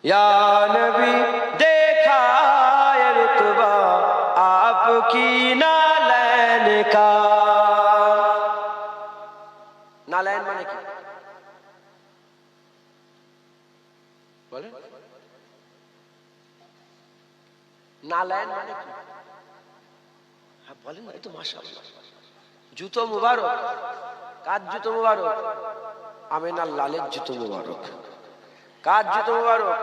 یا نبی دیکھا ہے رتبہ آپ کی نالین کا. نالین مانے کی بولے نالین مانے کی বলেন না তো মাশাআল্লাহ জুতো মুবারক কার জুতো মুবারক আমিনার লালের জুতো মুবারক কার জুতো মুবারক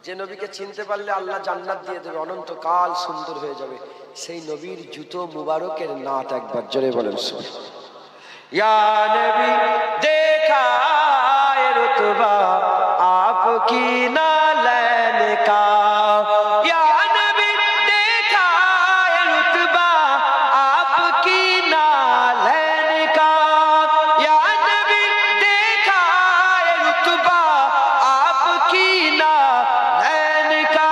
যে নবীকে চিনতে পারলে আল্লাহ জান্নাত দিয়ে দেবে অনন্তকাল সুন্দর হয়ে যাবে সেই নবীর জুতো মুবারকের নাত একবার জোরে বলেন সুবহানাল্লাহ. ইয়া নবী দেখা है रुतबा आपकी नालैन का. या नबी देखा है रुतबा आपकी नालैन का. या नबी देखा है रुतबा आपकी नालैन का.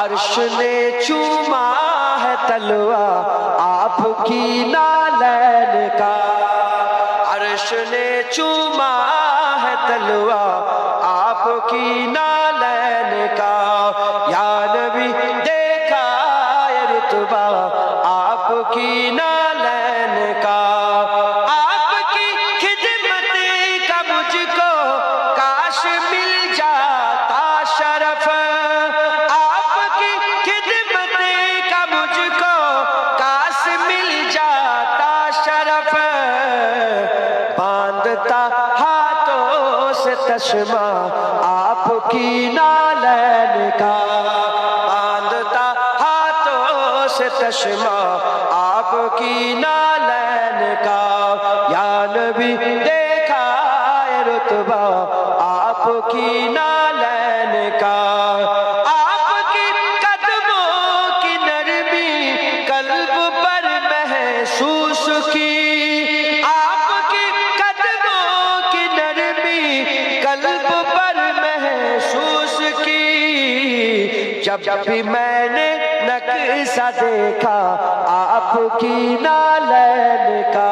अर्श ने चूमा है तलवा आपकी नालैन का. अर्श ने चूमा है तलवा आपकी नालैन का. या नबी देखा है रुतबा आपकी नालैन का. आपकी खिदमत का मुझको काश मिल जाता शरफ. आपकी खिदमत का मुझको काश मिल जाता शरफ. बांधता हाथों से चश्मा आपकी नालैन का. बांधता हाथों से चश्मा आपकी नालैन का. या नबी देखा है रुतबा आपकी नालैन का. आपकी कदमों की नरमी कल्ब पर महसूस की. आपकी कदमों की नरमी कल्ब पर महसूस की. जब भी मैंने नक्शा देखा आपकी नालैन का.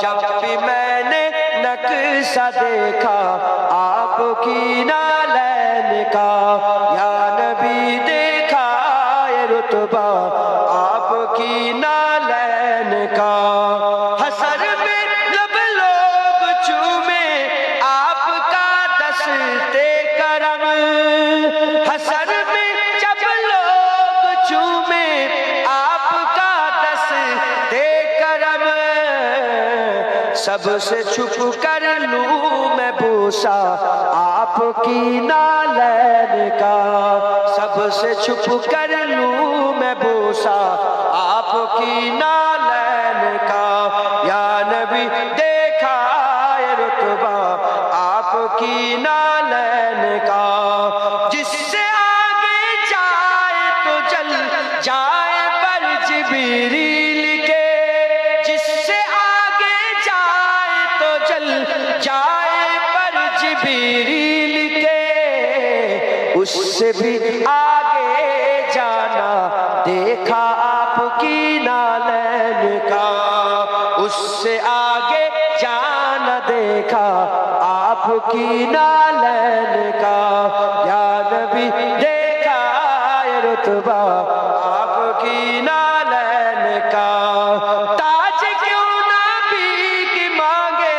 जब भी मैंने नक्शा देखा आपकी नालैन का. या नबी देखा है रुतबा आपकी नालैन का. हसर में लब लोग चूमे आपका दस्ते करम. हसर में जब लोग चूमे आपका दस्ते करम. सबसे छुप कर लूं मैं बूसा आपकी नालैन का. सबसे छुप कर लूं मैं बूसा आपकी नालैन का. या नबी देखा है रुतबा आपकी नालैन का. जिससे आगे जाए तो जल जाए पर जिब्रील के. जिससे आगे जाए तो जल जाए पर जिब्रील के. उससे भी आगे जाना देखा आपकी नालैन का. उससे आगे जाना देखा आपकी नालैन का. या नबी देखा है रुतबा आपकी नालैन का. ताज क्यों ना भीख मांगे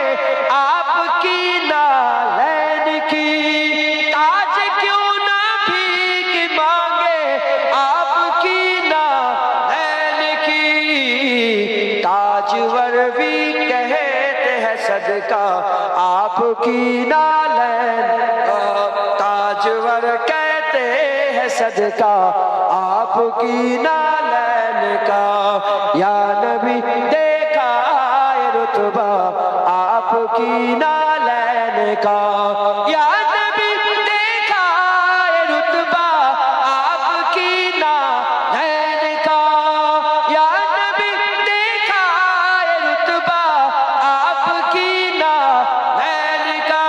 आपकी नालैन की. ताज क्यों ना भीख मांगे आपकी नालैन की. ताजवर भी कहते हैं सदका आपकी नालैन का. ताजवर कहते हैं सदका आपकी नालैन का. या नबी देखा है रुतबा आपकी नालैन का. या नबी देखा है रुतबा आपकी नालैन का. या नबी देखा है रुतबा आपकी नालैन का.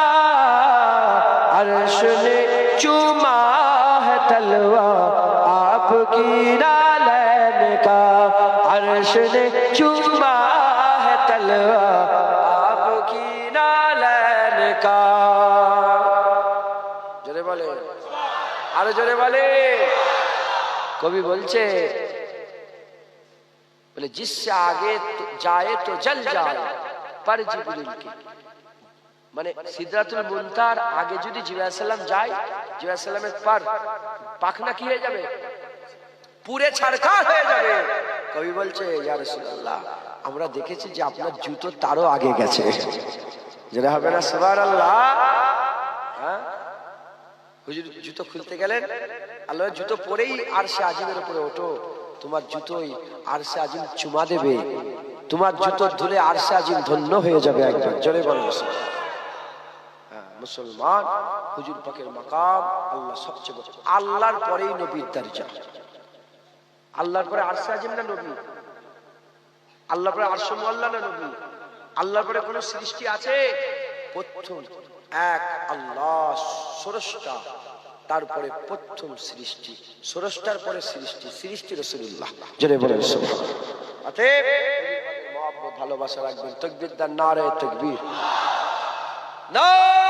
अर्श ने चूमा है तलवा आपकी नालैन का. अर्श ने चूमा है तलवा आपकी नालैन का. জোরে বলে, আরো জোরে বলে। কবি বলছে, বলে জিসসে আগে যায় তো জল যায় পর জিবরিল কি, মানে সিদরাতুল মুনতাহার আগে যদি জিবরাইল আলাইহিস সালাম যায়, জিবরাইল আলাইহিস সালামের পর পাখনা কি হয়ে যাবে? পুরে ছারখার হয়ে যাবে। কবি বলছে, ইয়া রাসূলুল্লাহ, আমরা দেখেছি যে আপনার জুতো তারও আগে গেছে। যেটা হবে না সুবহানাল্লাহ। হ্যাঁ, হুজুর জুতো খুলতে গেলেন, আল্লাহ জুতো পরেই আরশে আজিমের উপরে ওঠো, তোমার জুতোই আরশে আজিম চুমা দেবে, তোমার জুতো ধুলে আরশে আজিম ধন্য হয়ে যাবে একবার। জোরে বলেন। হ্যাঁ, মুসলমান হুজুর পাকের মাকাম আল্লাহ সবচেয়ে বড়, আল্লাহর পরেই নবীর দরজা। আল্লাহর পরে আরশে আজিম না নবী? আল্লাহর পরে আরশ মুআল্লা না নবী? আল্লাহর পরে কোন সৃষ্টি আছে? প্রথম এক আল্লাহ স্রষ্টা, তারপরে প্রথম সৃষ্টি, স্রষ্টার পরে সৃষ্টি, সৃষ্টি রাসূলুল্লাহ। জোরে বলেন সুবহানাল্লাহ। অতএব মহব্বত ভালোবাসা রাখবেন। তাকবীর দান, নারে তাকবীর, নারে